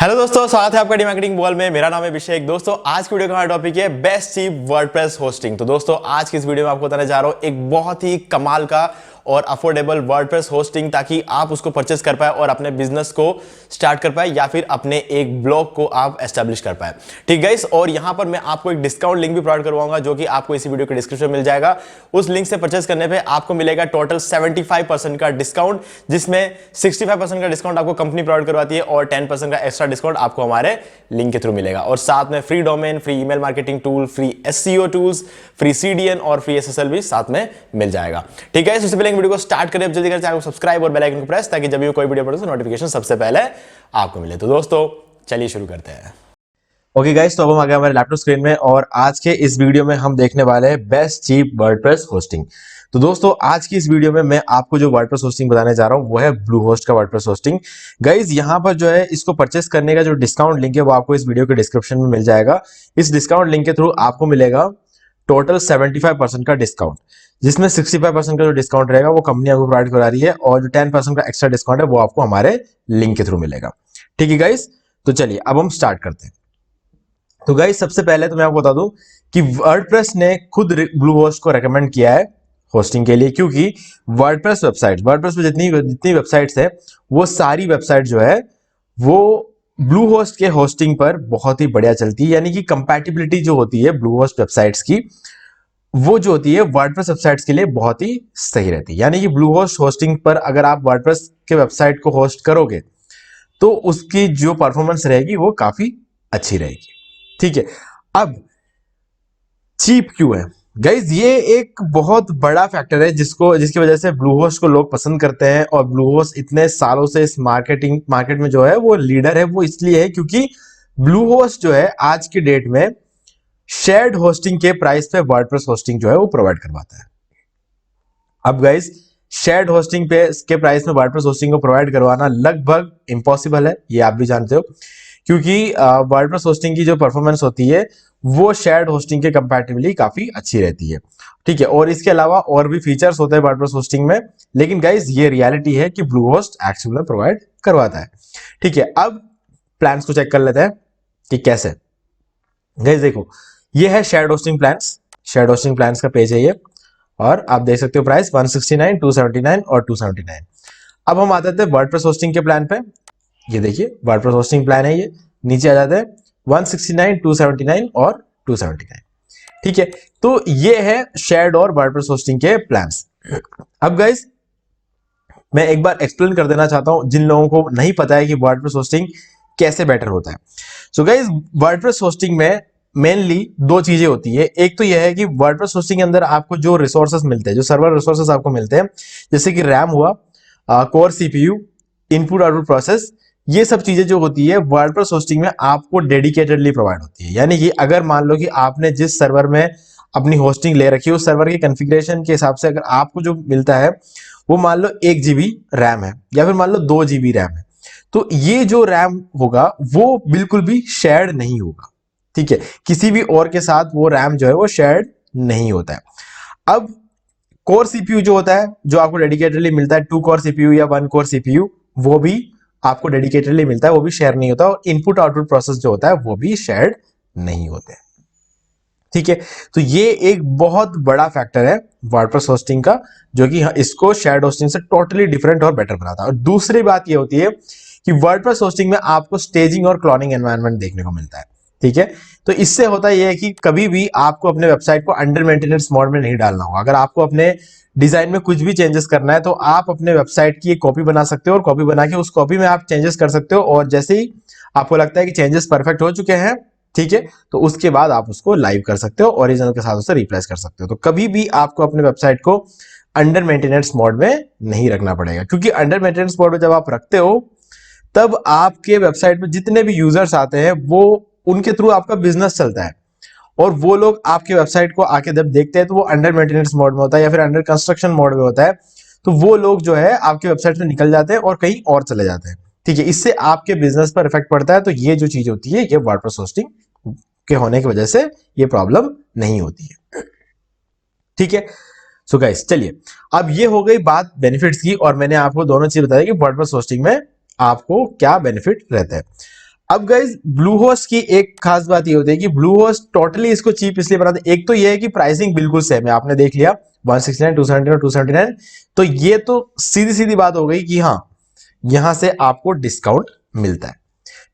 Hello दोस्तों, स्वागत है आपका डी मार्केटिंग बॉल में। मेरा नाम है अभिषेक। दोस्तों आज की वीडियो का हमारा टॉपिक है बेस्ट चीप वर्डप्रेस होस्टिंग। तो दोस्तों आज की इस वीडियो में आपको बताने जा रहा हूं एक बहुत ही कमाल का और अफोर्डेबल वर्डप्रेस होस्टिंग, ताकि आप उसको परचेस कर पाए और अपने बिजनेस को स्टार्ट कर पाए या फिर अपने एक ब्लॉग को आप एस्टैब्लिश कर पाए। ठीक गाइस, और यहां पर मैं आपको एक डिस्काउंट लिंक भी प्रोवाइड करवाऊंगा जो कि आपको इसी वीडियो के डिस्क्रिप्शन में मिल जाएगा। उस लिंक से परचेस करने पे आपको मिलेगा टोटल 75% का डिस्काउंट, जिसमें 65% का डिस्काउंट आपको कंपनी प्रोवाइड करवाती है और 10% का एक्स्ट्रा डिस्काउंट आपको हमारे लिंक के थ्रू मिलेगा। और साथ में free domain, free email marketing tool, free SEO tools, free CDN और फ्री एसएसएल भी साथ में मिल जाएगा। ठीक है, सबसे पहले वीडियो को स्टार्ट करें। जल्दी करें चैनल को सब्सक्राइब और बेल आइकन को प्रेस, ताकि जब भी कोई वीडियो पड़े तो नोटिफिकेशन सबसे पहले आपको मिले। तो दोस्तों चलिए शुरू करते हैं। ओके गाइस, तो अब हम आ गए हमारे लैपटॉप स्क्रीन में और आज के इस वीडियो में हम देखने वाले हैं बेस्ट चीप वर्डप्रेस होस्टिंग। तो दोस्तों आज की इस वीडियो में मैं आपको जो वर्डप्रेस होस्टिंग बताने जा रहा हूं वो है ब्लूहोस्ट का वर्डप्रेस होस्टिंग। गाइस यहां पर जो है इसको परचेस करने का जो डिस्काउंट लिंक है वो आपको इस वीडियो के डिस्क्रिप्शन में मिल जाएगा। इस डिस्काउंट लिंक के थ्रू आपको मिलेगा टोटल 75% का डिस्काउंट, जिसमें 65% का जो डिस्काउंट रहेगा वो कंपनी आपको प्रोवाइड करा रही है और जो 10% का एक्स्ट्रा डिस्काउंट है वो आपको हमारे लिंक के थ्रू मिलेगा। ठीक है गाइस, तो चलिए अब हम स्टार्ट करते हैं। तो गाइस सबसे पहले तो मैं आपको बता दूं कि वर्डप्रेस ने खुद ब्लूहोस्ट को रेकमेंड किया है होस्टिंग के लिए, क्योंकि वर्डप्रेस पे जितनी वेबसाइट्स है वो सारी वेबसाइट जो है वो ब्लूहोस्ट के होस्टिंग पर बहुत ही बढ़िया चलती है। यानी कि कंपैटिबिलिटी जो होती है ब्लूहोस्ट वेबसाइट्स की, वो जो होती है वर्डप्रेस वेबसाइट्स के लिए बहुत ही सही रहती है। यानी कि ब्लूहोस्ट होस्टिंग पर अगर आप वर्डप्रेस के वेबसाइट को होस्ट करोगे तो उसकी जो परफॉर्मेंस रहेगी वो काफी अच्छी रहेगी। ठीक है, अब चीप क्यों है गाइज, ये एक बहुत बड़ा फैक्टर है जिसकी वजह से ब्लूहोस्ट को लोग पसंद करते हैं। और ब्लूहोस्ट इतने सालों से इस मार्केट में जो है वो लीडर है। वो इसलिए है क्योंकि ब्लूहोस्ट जो है आज की डेट में शेयर्ड होस्टिंग के प्राइस पे वर्डप्रेस होस्टिंग जो है वो प्रोवाइड करवाता है। अब गाइज शेयर्ड होस्टिंग के प्राइस में वर्डप्रेस होस्टिंग को प्रोवाइड करवाना लगभग इम्पॉसिबल है, ये आप भी जानते हो, क्योंकि वर्डप्रेस होस्टिंग की जो परफॉर्मेंस होती है वो शेयर्ड होस्टिंग के कंपैटिबली काफी अच्छी रहती है। ठीक है, और इसके अलावा और भी फीचर्स होते हैं वर्डप्रेस होस्टिंग में, लेकिन गाइज ये रियलिटी है कि ब्लूहोस्ट एक्चुअली में प्रोवाइड करवाता है। ठीक है, अब प्लान्स को चेक कर लेते हैं कि कैसे। गाइज देखो, ये है शेयर्ड होस्टिंग प्लान्स का पेज है ये, और आप देख सकते हो प्राइस 169, 279 और 279। अब हम आते थे वर्डप्रेस होस्टिंग के प्लान पे। ये देखिए वर्डप्रेस होस्टिंग प्लान है, ये नीचे आ जाते हैं 169, 279 और 279। ठीक है, तो ये है शेयर्ड और वर्डप्रेस होस्टिंग के प्लान्स। अब गाइस मैं एक बार एक्सप्लेन कर देना चाहता हूं जिन लोगों को नहीं पता है कि वर्डप्रेस होस्टिंग कैसे बेटर होता है। सो गाइस वर्डप्रेस होस्टिंग में मेनली दो चीजें होती है। एक तो यह है कि वर्डप्रेस होस्टिंग के अंदर आपको जो रिसोर्सेस मिलते हैं, जो सर्वर रिसोर्सेस आपको मिलते हैं, जैसे कि रैम हुआ, core CPU, input output process, ये सब चीजें जो होती है वर्डप्रेस होस्टिंग में आपको डेडिकेटेडली प्रोवाइड होती है। यानी कि अगर मान लो कि आपने जिस सर्वर में अपनी होस्टिंग ले रखी है उस सर्वर के कॉन्फ़िगरेशन के हिसाब से अगर आपको जो मिलता है वो मान लो 1 GB रैम है या फिर मान लो 2 GB रैम है, तो ये जो रैम होगा वो बिल्कुल भी शेयर्ड नहीं होगा। ठीक है, किसी भी और के साथ वो रैम जो है वो शेयर्ड नहीं होता है। अब कोर सीपीयू जो होता है, जो आपको डेडिकेटेडली मिलता है, 2 कोर सीपीयू या 1 कोर सीपीयू, वो भी आपको डेडिकेटेडली मिलता है, वो भी शेयर नहीं होता। और इनपुट आउटपुट प्रोसेस जो होता है वो भी शेयर्ड नहीं होते। ठीक है, तो ये एक बहुत बड़ा फैक्टर है वर्डप्रेस होस्टिंग का, जो कि इसको शेयर्ड होस्टिंग से टोटली डिफरेंट और बेटर बनाता है। और दूसरी बात ये होती है कि वर्डप्रेस होस्टिंग में आपको स्टेजिंग और क्लोनिंग एनवायरनमेंट देखने को मिलता है। ठीक है, तो इससे होता यह है कि कभी भी आपको अपने वेबसाइट को अंडर मेंटेनेंस मोड में नहीं डालना होगा। अगर आपको अपने डिजाइन में कुछ भी चेंजेस करना है तो आप अपने वेबसाइट की एक कॉपी बना सकते हो और कॉपी बना के उस कॉपी में आप चेंजेस कर सकते हो। और जैसे ही आपको लगता है कि चेंजेस परफेक्ट हो चुके हैं, ठीक है, तो उसके बाद आप उसको लाइव कर सकते हो, ओरिजिनल के साथ उसे रिप्लेस कर सकते हो। तो कभी भी आपको अपने वेबसाइट को अंडर मेंटेनेंस मोड में नहीं रखना पड़ेगा, क्योंकि अंडर मेंटेनेंस मोड में जब आप रखते हो तब आपके वेबसाइट में जितने भी यूजर्स आते हैं वो उनके थ्रू आपका बिजनेस चलता है, और वो लोग आपके वेबसाइट को आके जब देखते हैं तो वो अंडर मेंटेनेंस मोड में होता है या फिर अंडर कंस्ट्रक्शन मोड में होता है, तो वो लोग जो है आपके वेबसाइट से निकल जाते हैं और कहीं और चले जाते हैं। ठीक है, इससे आपके बिजनेस पर इफेक्ट पड़ता है। तो ये जो चीज होती है ये वर्डप्रेस होस्टिंग के होने की वजह से ये प्रॉब्लम नहीं होती है। ठीक है, सो गाइस चलिए, अब ये हो गई बात बेनिफिट्स की, और मैंने आपको दोनों चीज बताई कि वर्डप्रेस होस्टिंग में आपको क्या बेनिफिट रहता है। अब गाइज ब्लू होस्ट की एक खास बात ये होती है कि ब्लू होस्ट टोटली इसको चीप इसलिए बनाते हैं, एक तो ये है कि प्राइसिंग बिल्कुल सेम है, आपने देख लिया 169, 279 और 279, तो ये तो सीधी सीधी बात हो गई कि हाँ यहां से आपको डिस्काउंट मिलता है।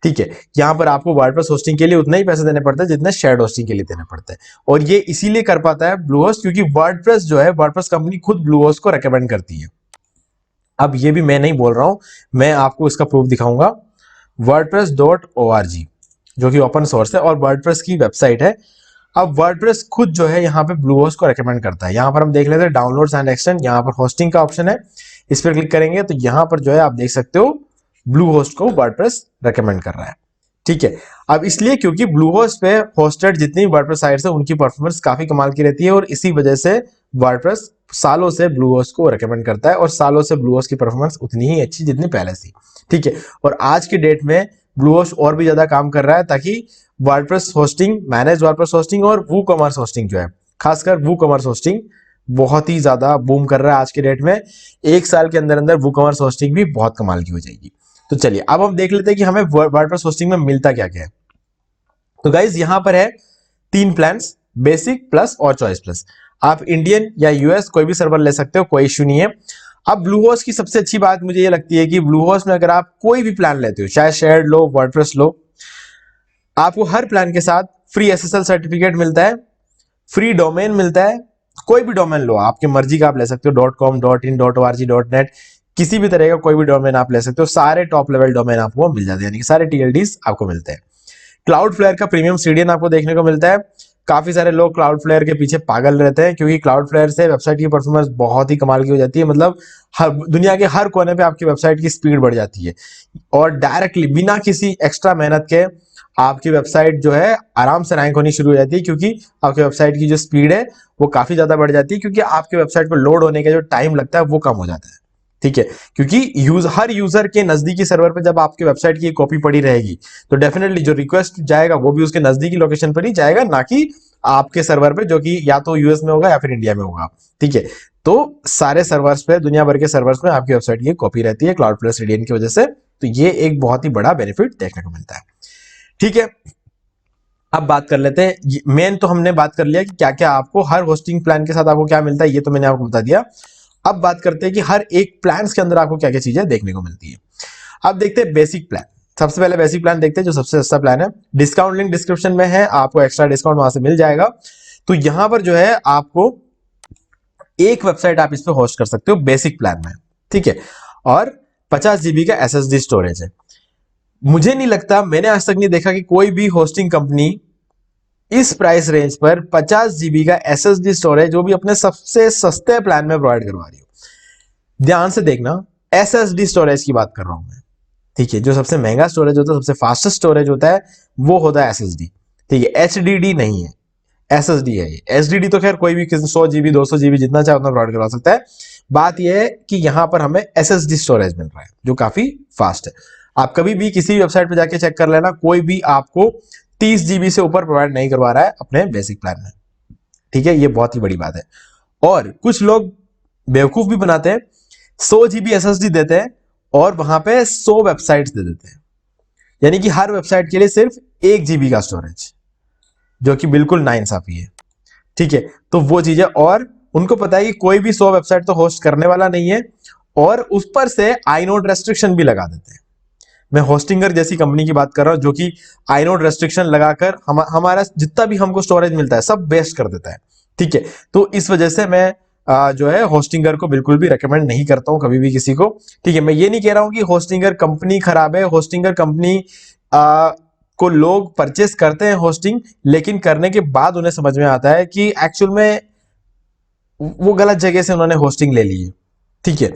ठीक है, यहां पर आपको वर्डप्रेस होस्टिंग के लिए उतना ही पैसे देने पड़ते हैं जितने शेयर्ड होस्टिंग के लिए देने पड़ते हैं, और ये इसीलिए कर पाता है ब्लू होस्ट क्योंकि वर्डप्रेस जो है, वर्डप्रेस कंपनी खुद ब्लू होस्ट को रेकमेंड करती है। अब ये भी मैं नहीं बोल रहा हूं, मैं आपको इसका प्रूफ दिखाऊंगा। wordpress.org जो कि ओपन सोर्स है और वर्डप्रेस की वेबसाइट है। अब वर्डप्रेस खुद जो है यहाँ पे ब्लू होस्ट को रेकमेंड करता है। यहाँ पर हम देख लेते हैं डाउनलोड्स एंड एक्सटेंड, यहाँ पर होस्टिंग का ऑप्शन है, इस पर क्लिक करेंगे तो यहाँ पर जो है आप देख सकते हो ब्लू होस्ट को वर्डप्रेस रेकमेंड कर रहा है। ठीक है, अब इसलिए क्योंकि ब्लू होस्ट पे होस्टेड जितनी वर्डप्रेस साइट्स है उनकी परफॉर्मेंस काफी कमाल की रहती है, और इसी वजह से वर्डप्रेस सालों से ब्लू होस्ट को रेकमेंड करता है, और सालों से ब्लू होस्ट की परफॉर्मेंस उतनी ही अच्छी जितनी पहले थी। ठीक है, और आज की डेट में ब्लू होस्ट और भी ज्यादा काम कर रहा है ताकि WordPress hosting, manage WordPress hosting और वूकॉमर्स होस्टिंग जो है, खासकर वूकॉमर्स होस्टिंग बहुत ही ज्यादा बूम कर रहा है आज के डेट में। एक साल के अंदर अंदर वूकॉमर्स होस्टिंग भी बहुत कमाल की हो जाएगी। तो चलिए अब हम देख लेते हैं कि हमें वर्डप्रेस होस्टिंग में मिलता क्या क्या है। तो गाइज यहां पर है 3 प्लान्स, बेसिक, प्लस और चॉइस प्लस। आप इंडियन या यूएस कोई भी सर्वर ले सकते हो, कोई इश्यू नहीं है। अब ब्लू होस्ट की सबसे अच्छी बात मुझे ये लगती है कि ब्लू होस्ट में अगर आप कोई भी प्लान लेते हो, चाहे शेयर्ड लो, वर्डप्रेस लो, आपको हर प्लान के साथ फ्री एसएसएल सर्टिफिकेट मिलता है, फ्री डोमेन मिलता है, कोई भी डोमेन लो आपकी मर्जी का आप ले सकते हो, .com, .in, .org, .net, किसी भी तरह का कोई भी डोमेन आप ले सकते हो, सारे टॉप लेवल डोमेन आपको मिल जाते हैं, यानी कि सारे टीएलडीज आपको मिलते हैं। क्लाउडफ्लेयर का प्रीमियम सीडीएन आपको देखने को मिलता है। काफी सारे लोग क्लाउडफ्लेयर के पीछे पागल रहते हैं क्योंकि क्लाउडफ्लेयर से वेबसाइट की परफॉर्मेंस बहुत ही कमाल की हो जाती है, मतलब दुनिया के हर कोने पे आपकी वेबसाइट की स्पीड बढ़ जाती है, और डायरेक्टली बिना किसी एक्स्ट्रा मेहनत के आपकी वेबसाइट जो है आराम से रैंक होनी शुरू हो जाती है, क्योंकि आपकी वेबसाइट की जो स्पीड है वो काफी ज्यादा बढ़ जाती है, क्योंकि आपकी वेबसाइट को लोड होने का जो टाइम लगता है वो कम हो जाता है। ठीक है, क्योंकि हर यूजर के नजदीकी सर्वर पे जब आपकी वेबसाइट की कॉपी पड़ी रहेगी तो डेफिनेटली जो रिक्वेस्ट जाएगा वो भी उसके नजदीकी लोकेशन पर ही जाएगा, ना कि आपके सर्वर पे जो कि या तो यूएस में होगा या फिर इंडिया में होगा। ठीक है, तो सारे सर्वर्स पे, दुनिया भर के सर्वर्स में आपकी वेबसाइट की कॉपी रहती है क्लाउडफ्लेयर सीडीएन की वजह से, तो ये एक बहुत ही बड़ा बेनिफिट देखने को मिलता है। ठीक है, अब बात कर लेते हैं, मेन तो हमने बात कर लिया कि क्या क्या आपको हर होस्टिंग प्लान के साथ आपको क्या मिलता है, ये तो मैंने आपको बता दिया। अब बात करते हैं कि हर एक प्लान के अंदर आपको क्या क्या चीजें देखने को मिलती है। अब देखते हैं बेसिक प्लान। सबसे पहले बेसिक प्लान देखते हैं जो सबसे सस्ता प्लान है। डिस्काउंट लिंक डिस्क्रिप्शन में है, आपको एक्स्ट्रा डिस्काउंट वहां से मिल जाएगा। तो यहां पर जो है आपको एक वेबसाइट आप इस पे होस्ट कर सकते हो बेसिक प्लान में। ठीक है, और 50 GB का SSD स्टोरेज है। मुझे नहीं लगता, मैंने आज तक नहीं देखा कि कोई भी होस्टिंग कंपनी इस प्राइस रेंज पर 50 GB का SSD स्टोरेज वो भी अपने सबसे सस्ते प्लान में प्रोवाइड करवा रही हो। ध्यान से देखना, SSD स्टोरेज की बात कर रहा हूं मैं। ठीक है, जो सबसे महंगा स्टोरेज होता है, सबसे फास्टेस्ट स्टोरेज होता है, वो होता है SSD। ठीक है, HDD नहीं है, SSD है ये। SSD तो खैर कोई भी 100 GB 200 GB जितना चाहे उतना प्रोवाइड करवा सकता है। बात यह है कि यहां पर हमें SSD स्टोरेज मिल रहा है जो काफी फास्ट है। आप कभी भी किसी वेबसाइट पर जाके चेक कर लेना, कोई भी आपको 30 GB से ऊपर प्रोवाइड नहीं करवा रहा है अपने बेसिक प्लान में। ठीक है, ये बहुत ही बड़ी बात है। और कुछ लोग बेवकूफ भी बनाते हैं, 100 GB SSD देते हैं और वहां पे 100 वेबसाइट्स दे देते हैं, यानी कि हर वेबसाइट के लिए सिर्फ 1 GB का स्टोरेज, जो कि बिल्कुल नाइंसाफी है। ठीक है, तो वो चीजें, और उनको पता है कि कोई भी 100 वेबसाइट तो होस्ट करने वाला नहीं है, और उस पर से आईनोड रेस्ट्रिक्शन भी लगा देते हैं। मैं होस्टिंगर जैसी कंपनी की बात कर रहा हूं जो कि आईनोड रेस्ट्रिक्शन लगाकर हमारा जितना भी हमको स्टोरेज मिलता है सब वेस्ट कर देता है। ठीक है, तो इस वजह से मैं जो है होस्टिंगर को बिल्कुल भी रेकमेंड नहीं करता हूं कभी भी किसी को। ठीक है, मैं ये नहीं कह रहा हूं कि होस्टिंगर कंपनी खराब है, होस्टिंगर कंपनी को लोग परचेस करते हैं होस्टिंग, लेकिन करने के बाद उन्हें समझ में आता है कि एक्चुअल में वो गलत जगह से उन्होंने होस्टिंग ले ली है। ठीक है,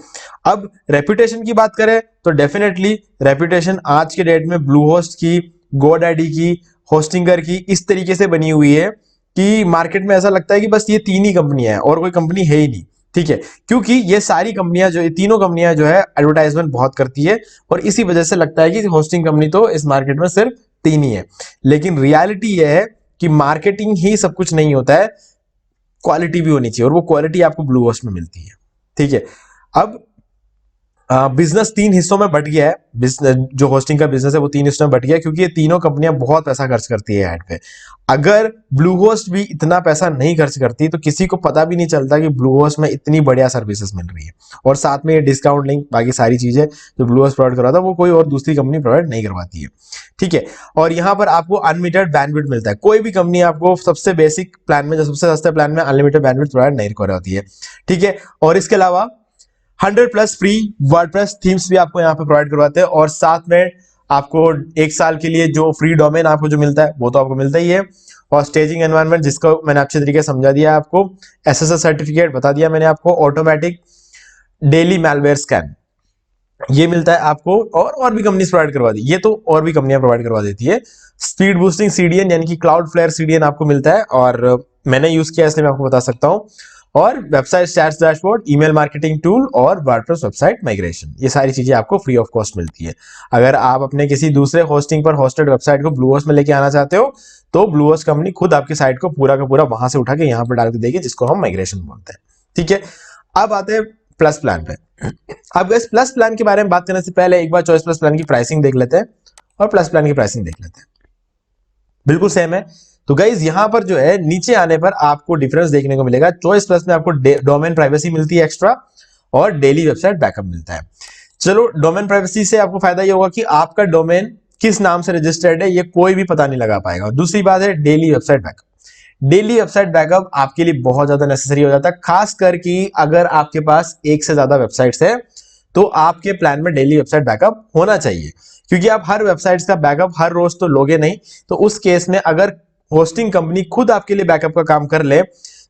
अब रेपुटेशन की बात करें तो डेफिनेटली रेपुटेशन आज के डेट में ब्लू होस्ट की, गोडैडी की, होस्टिंगर की इस तरीके से बनी हुई है कि मार्केट में ऐसा लगता है कि बस ये 3 ही कंपनियां हैं और कोई कंपनी है ही नहीं। ठीक है, क्योंकि ये सारी कंपनियां जो, ये तीनों कंपनियां जो है एडवर्टाइजमेंट बहुत करती है, और इसी वजह से लगता है कि होस्टिंग कंपनी तो इस मार्केट में सिर्फ 3 ही है। लेकिन रियलिटी यह है कि मार्केटिंग ही सब कुछ नहीं होता है, क्वालिटी भी होनी चाहिए, और वो क्वालिटी आपको ब्लू होस्ट में मिलती है। ठीक है, अब बिजनेस 3 हिस्सों में बट गया है। जो होस्टिंग का बिजनेस है वो 3 हिस्सों में बट गया है, क्योंकि ये तीनों कंपनियां बहुत पैसा खर्च करती है ऐड पे। अगर ब्लू होस्ट भी इतना पैसा नहीं खर्च करती तो किसी को पता भी नहीं चलता कि ब्लू होस्ट में इतनी बढ़िया सर्विसेज मिल रही है, और साथ में ये डिस्काउंट लिंक बाकी सारी चीजें जो ब्लू होस्ट प्रोवाइड करवाता है वो कोई और दूसरी कंपनी प्रोवाइड नहीं करवाती है। ठीक है, और यहाँ पर आपको अनलिमिटेड बैंडविड्थ मिलता है। कोई भी कंपनी आपको सबसे बेसिक प्लान में, जो सबसे सस्ते प्लान में अनलिमिटेड बैंडविड्थ प्रोवाइड नहीं करवाती है। ठीक है, और इसके अलावा 100+ फ्री वर्डप्रेस थीम्स भी आपको यहाँ पे प्रोवाइड करवाते हैं, और साथ में आपको 1 साल के लिए जो फ्री डोमेन आपको जो मिलता है वो तो आपको मिलता ही है, और स्टेजिंग एनवायरनमेंट जिसको मैंने अच्छे तरीके से समझा दिया है आपको, एसएसएल सर्टिफिकेट बता दिया मैंने आपको, ऑटोमेटिक डेली मैलवेयर स्कैन ये मिलता है आपको, और भी कंपनीज प्रोवाइड करवा दी, ये तो और भी कंपनियां प्रोवाइड करवा देती है। स्पीड बूस्टिंग सीडीएन यानी कि क्लाउड फ्लेयर सीडीएन आपको मिलता है, और मैंने यूज किया इसलिए मैं आपको बता सकता हूं, और website stats dashboard, email marketing tool, और वर्डप्रेस वेबसाइट माइग्रेशन, ये सारी चीजें आपको फ्री ऑफ कॉस्ट मिलती है। अगर आप अपने किसी दूसरे होस्टिंग पर होस्टेड वेबसाइट को ब्लू होस्ट में लेके आना चाहते हो तो ब्लू होस्ट कंपनी खुद आपकी साइट को पूरा का पूरा वहां से उठा के यहाँ पर डाल के देगी, जिसको हम माइग्रेशन बोलते हैं। ठीक है, अब आते हैं प्लस प्लान पे। अब इस प्लस प्लान के बारे में बात करने से पहले एक बार चॉइस प्लस प्लान की प्राइसिंग देख लेते हैं और प्लस प्लान की प्राइसिंग देख लेते हैं। बिल्कुल सेम है। तो गाइज यहां पर जो है नीचे आने पर आपको डिफरेंस देखने को मिलेगा। चॉइस प्लस में आपको डोमेन प्राइवेसी मिलती है एक्स्ट्रा, और डेली वेबसाइट बैकअप मिलता है। चलो, डोमेन प्राइवेसी से आपको फायदा ये होगा कि आपका डोमेन किस नाम से रजिस्टर्ड है ये कोई भी पता नहीं लगा पाएगा। दूसरी बात है daily website backup. Daily website backup आपके लिए बहुत ज्यादा नेसेसरी हो जाता है, खासकर कि अगर आपके पास एक से ज्यादा वेबसाइट्स है तो आपके प्लान में डेली वेबसाइट बैकअप होना चाहिए, क्योंकि आप हर वेबसाइट्स का बैकअप हर रोज तो लोगे नहीं। तो उस केस में अगर होस्टिंग कंपनी खुद आपके लिए बैकअप का काम कर ले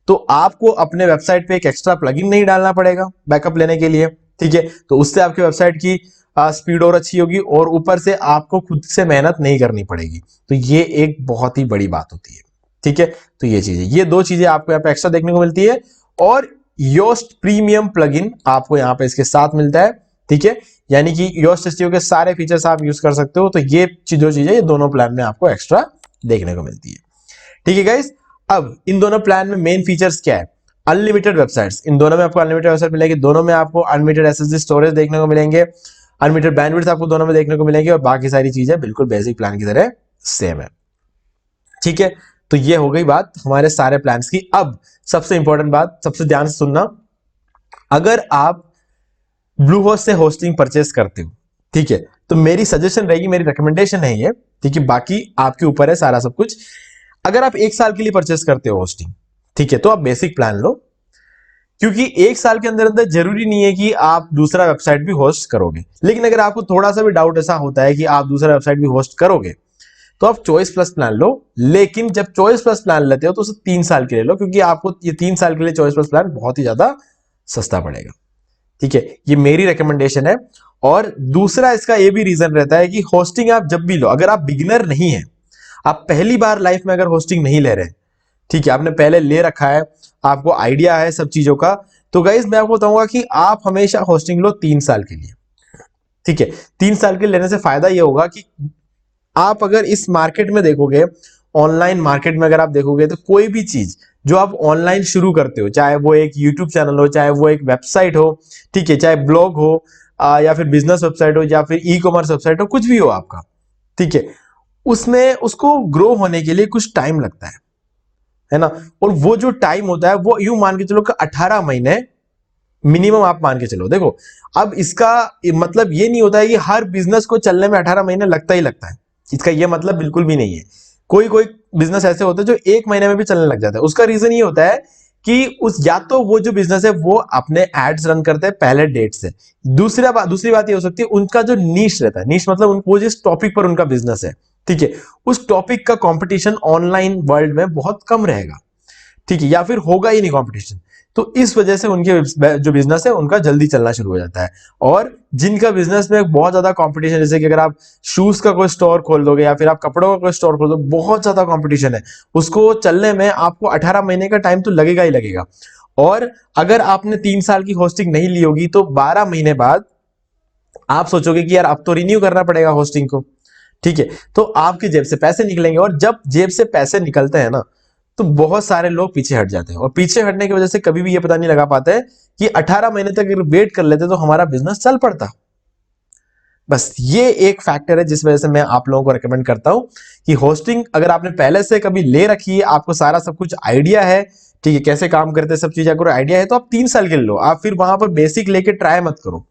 तो आपको अपने वेबसाइट पे एक एक्स्ट्रा प्लगइन नहीं डालना पड़ेगा बैकअप लेने के लिए। ठीक है, तो उससे आपकी वेबसाइट की स्पीड और अच्छी होगी, और ऊपर से आपको खुद से मेहनत नहीं करनी पड़ेगी। तो ये एक बहुत ही बड़ी बात होती है। ठीक है, तो ये दो चीजें आपको यहाँ पे एक्स्ट्रा देखने को मिलती है, और योस्ट प्रीमियम प्लगइन आपको यहाँ पे इसके साथ मिलता है। ठीक है, यानी कि योस्ट एसईओ के सारे फीचर्स आप यूज कर सकते हो। तो ये जो चीजें ये दोनों प्लान में आपको एक्स्ट्रा देखने को मिलती है। ठीक है गाइस, अब इन दोनों प्लान में मेन फीचर्स क्या है? अनलिमिटेड वेबसाइट्स, इन दोनों में आपको अनलिमिटेड वेबसाइट मिलेगी, दोनों में आपको अनलिमिटेड एसएसडी स्टोरेज देखने को मिलेंगे, अनलिमिटेड बैंडविड्थ आपको दोनों में देखने को मिलेंगे, और बाकी सारी चीजें बिल्कुल बेसिक प्लान की तरह सेम है। ठीक है, तो ये हो गई बात हमारे सारे प्लान्स की। अब सबसे इंपॉर्टेंट बात, सबसे ध्यान से सुनना, अगर आप ब्लू होस्ट से होस्टिंग परचेस करते हो, ठीक है, तो मेरी सजेशन रहेगी, मेरी रिकमेंडेशन है ये, ठीक है, बाकी आपके ऊपर है सारा सब कुछ। अगर आप 1 साल के लिए परचेस करते हो होस्टिंग, ठीक है, तो आप बेसिक प्लान लो, क्योंकि 1 साल के अंदर अंदर जरूरी नहीं है कि आप दूसरा वेबसाइट भी होस्ट करोगे। लेकिन अगर आपको थोड़ा सा भी डाउट ऐसा होता है कि आप दूसरा वेबसाइट भी होस्ट करोगे तो आप चॉइस प्लस प्लान लो। लेकिन जब चॉइस प्लस प्लान लेते हो तो उसे 3 साल के लिए लो, क्योंकि आपको ये 3 साल के लिए चॉइस प्लस प्लान बहुत ही ज्यादा सस्ता पड़ेगा। ठीक है, ये मेरी रिकमेंडेशन है। और दूसरा इसका ये भी रीजन रहता है कि होस्टिंग आप जब भी लो, अगर आप बिगिनर नहीं है, आप पहली बार लाइफ में अगर होस्टिंग नहीं ले रहे, ठीक है, आपने पहले ले रखा है, आपको आइडिया है सब चीजों का, तो गाइज मैं आपको बताऊंगा कि आप हमेशा होस्टिंग लो 3 साल के लिए। ठीक है, 3 साल के लेने से फायदा यह होगा कि आप अगर इस मार्केट में देखोगे, ऑनलाइन मार्केट में अगर आप देखोगे, तो कोई भी चीज जो आप ऑनलाइन शुरू करते हो, चाहे वो एक यूट्यूब चैनल हो, चाहे वो एक वेबसाइट हो, ठीक है, चाहे ब्लॉग हो, या फिर बिजनेस वेबसाइट हो, या फिर ई कॉमर्स वेबसाइट हो, कुछ भी हो आपका, ठीक है, उसमें उसको ग्रो होने के लिए कुछ टाइम लगता है ना। और वो जो टाइम होता है वो यूं मान के चलो कि 18 महीने मिनिमम आप मान के चलो। देखो, अब इसका मतलब ये नहीं होता है कि हर बिजनेस को चलने में 18 महीने लगता ही लगता है, इसका ये मतलब बिल्कुल भी नहीं है। कोई कोई बिजनेस ऐसे होते हैं जो 1 महीने में भी चलने लग जाता है। उसका रीजन ये होता है कि उस या तो वो जो बिजनेस है वो अपने एड्स रन करते हैं पहले डेट से, दूसरी बात ये हो सकती है उनका जो नीश रहता है, नीश मतलब वो जिस टॉपिक पर उनका बिजनेस है, ठीक है, उस टॉपिक का कंपटीशन ऑनलाइन वर्ल्ड में बहुत कम रहेगा, ठीक है, या फिर होगा ही नहीं कंपटीशन। तो इस वजह से उनके जो बिजनेस है उनका जल्दी चलना शुरू हो जाता है। और जिनका बिजनेस में बहुत ज्यादा कंपटीशन, जैसे कि अगर आप शूज का कोई स्टोर खोल दोगे या फिर आप कपड़ों का कोई स्टोर खोल दोगे, बहुत ज्यादा कंपटीशन है, उसको चलने में आपको 18 महीने का टाइम तो लगेगा ही लगेगा। और अगर आपने 3 साल की होस्टिंग नहीं ली होगी तो 12 महीने बाद आप सोचोगे कि यार अब तो रिन्यू करना पड़ेगा होस्टिंग को, ठीक है, तो आपकी जेब से पैसे निकलेंगे। और जब जेब से पैसे निकलते हैं ना, तो बहुत सारे लोग पीछे हट जाते हैं और पीछे हटने की वजह से कभी भी ये पता नहीं लगा पाते हैं कि 18 महीने तक अगर वेट कर लेते तो हमारा बिजनेस चल पड़ता। बस ये एक फैक्टर है जिस वजह से मैं आप लोगों को रेकमेंड करता हूं कि होस्टिंग अगर आपने पहले से कभी ले रखी है, आपको सारा सब कुछ आइडिया है, ठीक है, कैसे काम करते हैं सब चीजें अगर आइडिया है, तो आप 3 साल के लिए लो। आप फिर वहां पर बेसिक लेके ट्राई मत करो,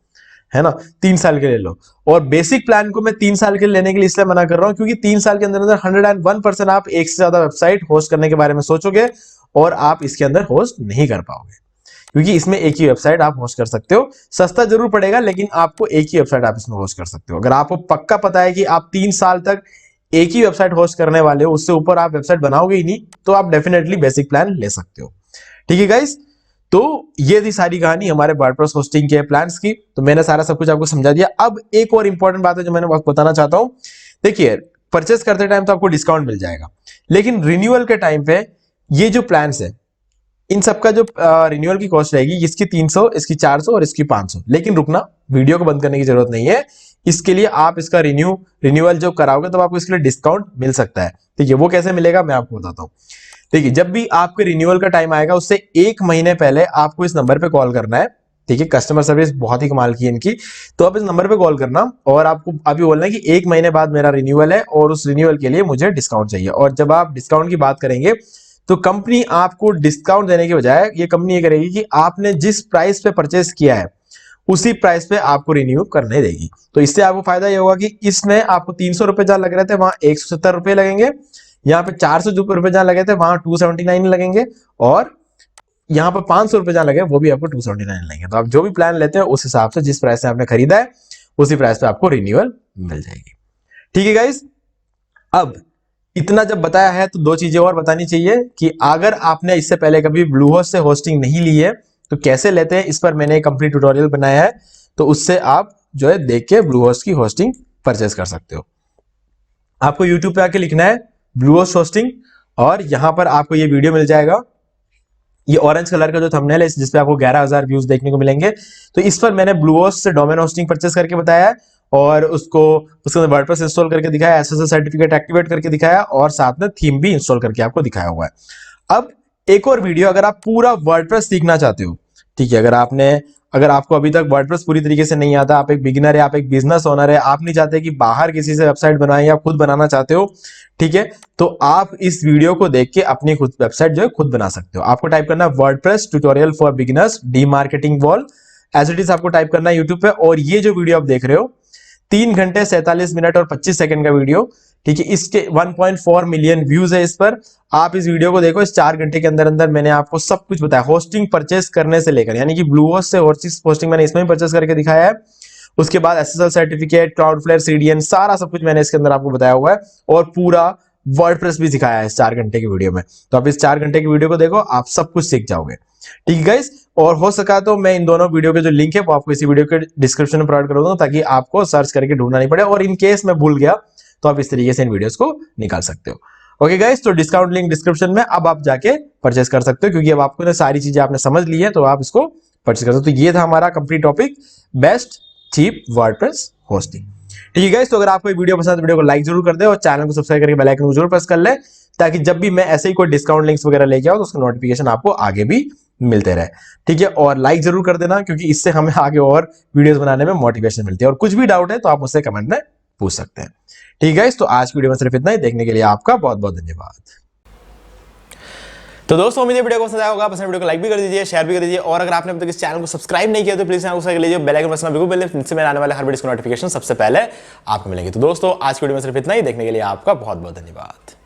है ना, 3 साल के लिए लो। और बेसिक प्लान को मैं 3 साल के लिए लेने के लिए इसलिए मना कर रहा हूं क्योंकि 3 साल के अंदर अंदर 101% आप एक से ज्यादा वेबसाइट होस्ट करने के बारे में सोचोगे और आप इसके अंदर होस्ट नहीं कर पाओगे, क्योंकि इसमें एक ही वेबसाइट आप होस्ट कर सकते हो। सस्ता जरूर पड़ेगा लेकिन आपको एक ही वेबसाइट आप इसमें होस्ट कर सकते हो। अगर आपको पक्का पता है कि आप 3 साल तक एक ही वेबसाइट होस्ट करने वाले हो, उससे ऊपर आप वेबसाइट बनाओगे ही नहीं, तो आप डेफिनेटली बेसिक प्लान ले सकते हो। ठीक है गाइस, तो ये थी सारी कहानी हमारे वर्डप्रेस होस्टिंग के प्लान्स की। तो मैंने सारा सब कुछ आपको समझा दिया। अब एक और इंपॉर्टेंट बात है जो मैंने आपको बताना चाहता हूं। देखिए, परचेस करते टाइम तो आपको डिस्काउंट मिल जाएगा, लेकिन रिन्यूअल के टाइम पे ये जो प्लान्स है इन सबका जो रिन्यूअल की कॉस्ट रहेगी, इसकी 300, इसकी 400 और इसकी 500। लेकिन रुकना, वीडियो को बंद करने की जरूरत नहीं है। इसके लिए आप इसका रिन्यूअल जो कराओगे तो आपको इसके लिए डिस्काउंट मिल सकता है। ठीक है, वो कैसे मिलेगा मैं आपको बताता हूँ। देखिए, जब भी आपके रिन्यूअल का टाइम आएगा उससे 1 महीने पहले आपको इस नंबर पे कॉल करना है। ठीक है, कस्टमर सर्विस बहुत ही कमाल की है इनकी। तो आप इस नंबर पे कॉल करना और आपको अभी बोलना है कि 1 महीने बाद मेरा रिन्यूअल है और उस रिन्यूअल के लिए मुझे डिस्काउंट चाहिए। और जब आप डिस्काउंट की बात करेंगे तो कंपनी आपको डिस्काउंट देने के बजाय ये कंपनी ये करेगी कि आपने जिस प्राइस पे परचेस किया है उसी प्राइस पे आपको रिन्यू करने देगी। तो इससे आपको फायदा ये होगा कि इसमें आपको 300 रुपए जहां लग रहे थे वहां 170 रुपए लगेंगे, यहाँ पे 400 रुपए जहां लगे थे वहां 279 लगेंगे, और यहाँ पर 500 रुपए जहां लगे वो भी आपको 279 लगेंगे। तो आप जो भी प्लान लेते हैं उस हिसाब से जिस प्राइस से आपने खरीदा है उसी प्राइस पे आपको रिन्यूअल मिल जाएगी। ठीक है गाइस, अब इतना जब बताया है तो 2 चीजें और बतानी चाहिए कि अगर आपने इससे पहले कभी ब्लूहोस्ट से होस्टिंग नहीं ली है तो कैसे लेते हैं, इस पर मैंने एक कंप्लीट ट्यूटोरियल बनाया है। तो उससे आप जो है देख के ब्लूहोस्ट की होस्टिंग परचेस कर सकते हो। आपको यूट्यूब पे आके लिखना है ब्लूहोस्ट होस्टिंग और यहां पर आपको ये वीडियो मिल जाएगा। ये ऑरेंज कलर का जो थंबनेल है जिसपे आपको 11,000 व्यूज देखने को मिलेंगे। तो इस पर मैंने ब्लूहोस्ट से डोमेन होस्टिंग परचेस करके बताया है और उसके अंदर वर्डप्रेस इंस्टॉल करके दिखाया, एसएसएल सर्टिफिकेट एक्टिवेट करके दिखाया और साथ में थीम भी इंस्टॉल करके आपको दिखाया हुआ है। अब एक और वीडियो, अगर आप पूरा वर्डप्रेस सीखना चाहते हो, ठीक है, अगर आपको अभी तक वर्डप्रेस पूरी तरीके से नहीं आता, आप एक बिगिनर है, आप एक बिजनेस ओनर है, आप नहीं चाहते कि बाहर किसी से वेबसाइट बनाएं या खुद बनाना चाहते हो, ठीक है, तो आप इस वीडियो को देख के अपनी खुद वेबसाइट जो है खुद बना सकते हो। आपको टाइप करना है WordPress tutorial for beginners d marketing wall, as it is आपको टाइप करना है यूट्यूब पे। और ये जो वीडियो आप देख रहे हो 3 घंटे 47 मिनट और 25 सेकंड का वीडियो, ठीक है, इसके 1.4 मिलियन व्यूज है इस पर। आप इस वीडियो को देखो, इस 4 घंटे के अंदर अंदर मैंने आपको सब कुछ बताया, होस्टिंग परचेस करने से लेकर, यानी कि ब्लूहोस्ट से होस्टिंग मैंने इसमें भी परचेस करके दिखाया है। उसके बाद एसएसएल सर्टिफिकेट, क्लाउडफ्लेयर, सीडीएन, सारा सब कुछ मैंने इसके अंदर आपको बताया हुआ है और पूरा वर्डप्रेस भी सिखाया है इस 4 घंटे की वीडियो में। तो आप इस 4 घंटे की वीडियो को देखो, आप सब कुछ सीख जाओगे। ठीक है गाइस, और हो सका तो मैं इन दोनों वीडियो के जो लिंक है वो आपको इसी वीडियो के डिस्क्रिप्शन में प्रोवाइड कर दूंगा ताकि आपको सर्च करके ढूंढना नहीं पड़े, और इन केस मैं भूल गया तो आप इस तरीके से इन वीडियोस को निकाल सकते हो। ओके गाइस, तो डिस्काउंट लिंक डिस्क्रिप्शन में, अब आप जाके परचेस कर सकते हो क्योंकि अब आपको सारी चीजें आपने समझ ली है तो आप इसको परचेस कर सकते हो। तो ये था हमारा complete topic, best cheap WordPress hosting. ठीक है गाइस, तो अगर आपको ये वीडियो पसंद है तो वीडियो को लाइक जरूर कर दे और चैनल को सब्सक्राइब करके बेल आइकन को जरूर प्रेस कर ले ताकि जब भी मैं ऐसे ही कोई डिस्काउंट लिंक्स वगैरह लेके आऊं तो उसका नोटिफिकेशन आपको आगे भी मिलते रहे। ठीक है, और लाइक जरूर कर देना क्योंकि इससे हमें आगे और वीडियोस बनाने में मोटिवेशन मिलती है। और कुछ भी डाउट है तो आप मुझसे कमेंट में पूछ सकते हैं। ठीक है गाइस, तो आज की वीडियो में सिर्फ इतना ही। देखने के लिए आपका बहुत बहुत धन्यवाद। तो दोस्तों, उम्मीद है वीडियो को पसंद आया होगा। पसंद वीडियो को लाइक भी कर दीजिए, शेयर भी कर दीजिए, और अगर आपने अभी तक इस चैनल को सब्सक्राइब नहीं किया तो प्लीज चैनल को सब्सक्राइब कर लीजिए, बेल आइकन प्रेस करना बिल्कुल भूल मत, जिससे मेरे आने वाले हर वीडियो की नोटिफिकेशन सबसे पहले आपको मिलेगी। तो दोस्तों, आज की वीडियो में सिर्फ इतना ही। देखने के लिए आपका बहुत बहुत धन्यवाद।